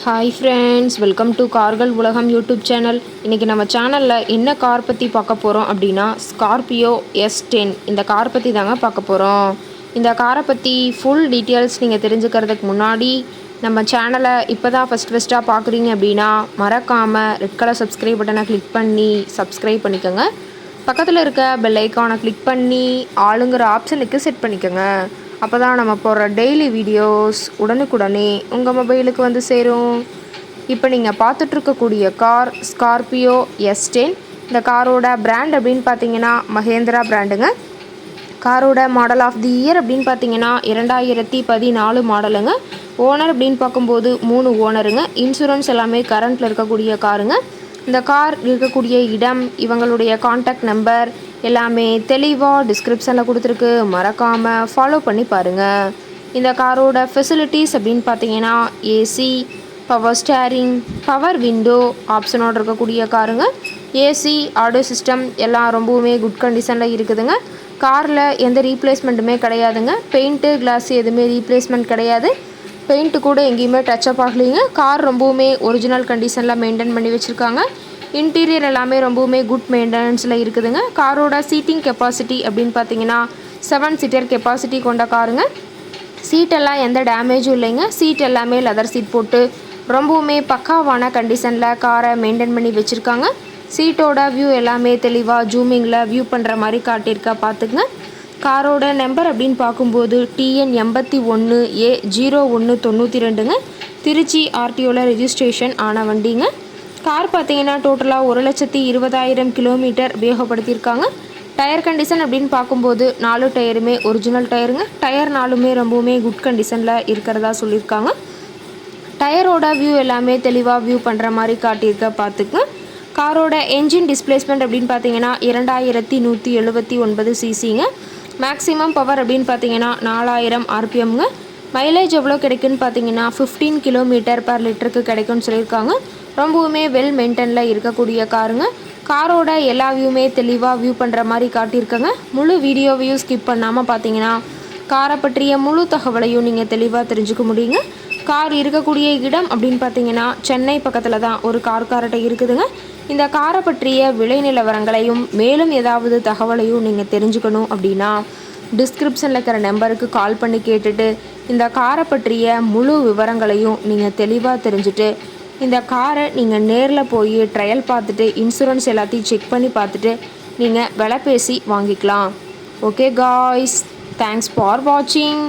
Hi friends, welcome to கார்கள் உலகம் YouTube channel. இன்றைக்கி நம்ம சேனலில் என்ன கார் பற்றி பார்க்க போகிறோம் அப்படின்னா ஸ்கார்பியோ S10 இந்த கார் பற்றி தாங்க பார்க்க போகிறோம். இந்த காரை பற்றி ஃபுல் டீட்டெயில்ஸ் நீங்கள் தெரிஞ்சுக்கிறதுக்கு முன்னாடி நம்ம சேனலை இப்போ தான் ஃபஸ்ட்டாக பார்க்குறீங்க அப்படின்னா மறக்காமல் ரெட் கலர் சப்ஸ்கிரைப் பட்டனை கிளிக் பண்ணி சப்ஸ்கிரைப் பண்ணிக்கோங்க. பக்கத்தில் இருக்க பெல் ஐக்கானை கிளிக் பண்ணி ஆளுங்கிற ஆப்ஷனுக்கு செட் பண்ணிக்கோங்க. அப்போ தான் நம்ம போடுற டெய்லி வீடியோஸ் உடனுக்குடனே உங்கள் மொபைலுக்கு வந்து சேரும். இப்போ நீங்கள் பார்த்துட்ருக்கக்கூடிய கார் ஸ்கார்பியோ S10. இந்த காரோட பிராண்ட் அப்படின்னு பார்த்தீங்கன்னா மஹேந்திரா பிராண்டுங்க. காரோட மாடல் ஆஃப் தி இயர் அப்படின்னு பார்த்தீங்கன்னா 2014 மாடலுங்க. ஓனர் அப்படின்னு பார்க்கும்போது 3 ஓனருங்க. இன்சூரன்ஸ் எல்லாமே கரண்ட்டில் இருக்கக்கூடிய காருங்க. இந்த கார் இருக்கக்கூடிய இடம், இவங்களுடைய காண்டாக்ட் நம்பர் எல்லாமே தெளிவாக டிஸ்கிரிப்ஷனில் கொடுத்துருக்கு. மறக்காமல் ஃபாலோ பண்ணி பாருங்கள். இந்த காரோட ஃபெசிலிட்டிஸ் அப்படின்னு பார்த்தீங்கன்னா AC, power steering, power window ஆப்ஷனோடு இருக்கக்கூடிய காருங்க. ஏசி, ஆடியோ சிஸ்டம் எல்லாம் ரொம்பவுமே குட் கண்டிஷனில் இருக்குதுங்க. காரில் எந்த ரீப்ளேஸ்மெண்ட்டுமே கிடையாதுங்க. பெயிண்ட்டு, கிளாஸ் எதுவுமே ரீப்ளேஸ்மெண்ட் கிடையாது. பெயிண்ட்டு கூட எங்கேயுமே டச்சப் ஆகலைங்க. கார் ரொம்பவுமே ஒரிஜினல் கண்டிஷனில் மெயின்டைன் பண்ணி வச்சுருக்காங்க. இன்டீரியர் எல்லாமே ரொம்பவுமே குட் மெயின்டெனன்ஸில் இருக்குதுங்க. காரோட சீட்டிங் கெப்பாசிட்டி அப்படின்னு பார்த்தீங்கன்னா 7 சீட்டர் கெப்பாசிட்டி கொண்ட காருங்க. சீட்டெல்லாம் எந்த டேமேஜும் இல்லைங்க. சீட் எல்லாமே லெதர் சீட் போட்டு ரொம்பவுமே பக்காவான கண்டிஷனில் காரை மெயின்டைன் பண்ணி வச்சுருக்காங்க. சீட்டோட வியூ எல்லாமே தெளிவாக ஜூமிங்கில் வியூ பண்ணுற மாதிரி காட்டியிருக்கா பார்த்துக்குங்க. காரோட நம்பர் அப்படின்னு பார்க்கும்போது TN 81A0192ங்க. திருச்சி RTOவில் ரெஜிஸ்ட்ரேஷன் ஆன வண்டிங்க. கார் பார்த்தீங்கன்னா டோட்டலாக 1,20,000 கிலோமீட்டர் உபயோகப்படுத்தியிருக்காங்க. டயர் கண்டிஷன் அப்படின்னு பார்க்கும்போது 4 டயருமே ஒரிஜினல் டயருங்க. டயர் 4மே ரொம்பவுமே குட் கண்டிஷனில் இருக்கிறதா சொல்லியிருக்காங்க. டயரோட வியூ எல்லாமே தெளிவாக வியூ பண்ணுற மாதிரி காட்டியிருக்க பார்த்துக்குங்க. காரோட என்ஜின் டிஸ்பிளேஸ்மெண்ட் அப்படின்னு பார்த்தீங்கன்னா 2179 சிசிங்க. மேக்ஸிமம் பவர் அப்படின்னு பார்த்தீங்கன்னா 4000 RPMங்க. மைலேஜ் எவ்வளோ கிடைக்குன்னு பார்த்தீங்கன்னா 15 கிலோமீட்டர் பர் லிட்டருக்கு கிடைக்கும்னு சொல்லியிருக்காங்க. ரொம்பவுமே வெல் மெயின்டெனில் இருக்கக்கூடிய காருங்க. காரோட எல்லா வியூமே தெளிவாக வியூ பண்ணுற மாதிரி காட்டியிருக்கங்க. முழு வீடியோவையும் ஸ்கிப் பண்ணாமல் பார்த்தீங்கன்னா காரை பற்றிய முழு தகவலையும் நீங்கள் தெளிவாக தெரிஞ்சுக்க முடியுங்க. கார் இருக்கக்கூடிய இடம் அப்படின்னு பார்த்தீங்கன்னா சென்னை பக்கத்தில் தான் ஒரு கார்கிட்ட இருக்குதுங்க. இந்த காரை பற்றிய விலை நிலவரங்களையும் மேலும் ஏதாவது தகவலையும் நீங்கள் தெரிஞ்சுக்கணும் அப்படின்னா டிஸ்கிரிப்ஷனில் இருக்கிற நம்பருக்கு கால் பண்ணி கேட்டுட்டு இந்த காரை பற்றிய முழு விவரங்களையும் நீங்கள் தெளிவாக தெரிஞ்சுட்டு இந்த காரை நீங்கள் நேரில் போய் ட்ரையல் பார்த்துட்டு இன்சூரன்ஸ் எல்லாத்தையும் செக் பண்ணி பார்த்துட்டு நீங்கள் விலை பேசி வாங்கிக்கலாம். ஓகே காய்ஸ், தேங்க்ஸ் ஃபார் வாட்சிங்.